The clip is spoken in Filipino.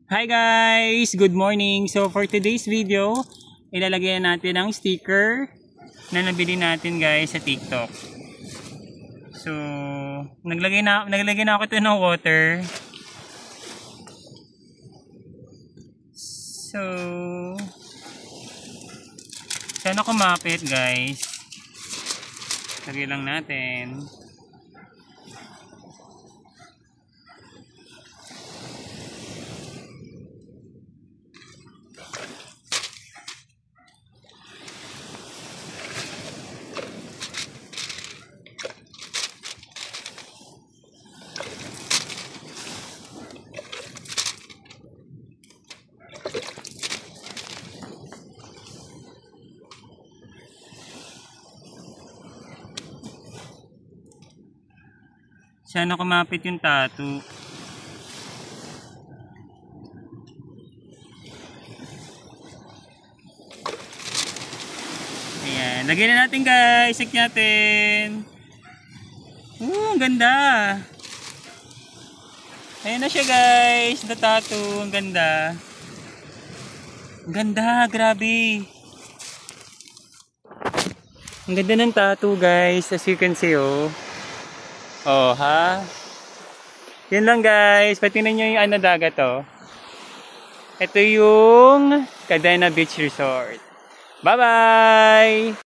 Hi guys! Good morning! So for today's video, ilalagay natin ang sticker na nabili natin guys sa TikTok. So, naglagay na ako ito ng water. So, sana kumapit guys. Lagay lang natin. Sana kumapit yung tattoo. Ayan. Lagyan na natin guys. Check natin. Ang ganda. Ayan na siya guys. The tattoo. Ang ganda. Ang ganda. Grabe. Ang ganda ng tattoo guys. As you can see oh. Oh, ha? Yun lang guys. Patingnan nyo yung dagat oh. Ito yung Cadena Beach Resort. Bye-bye!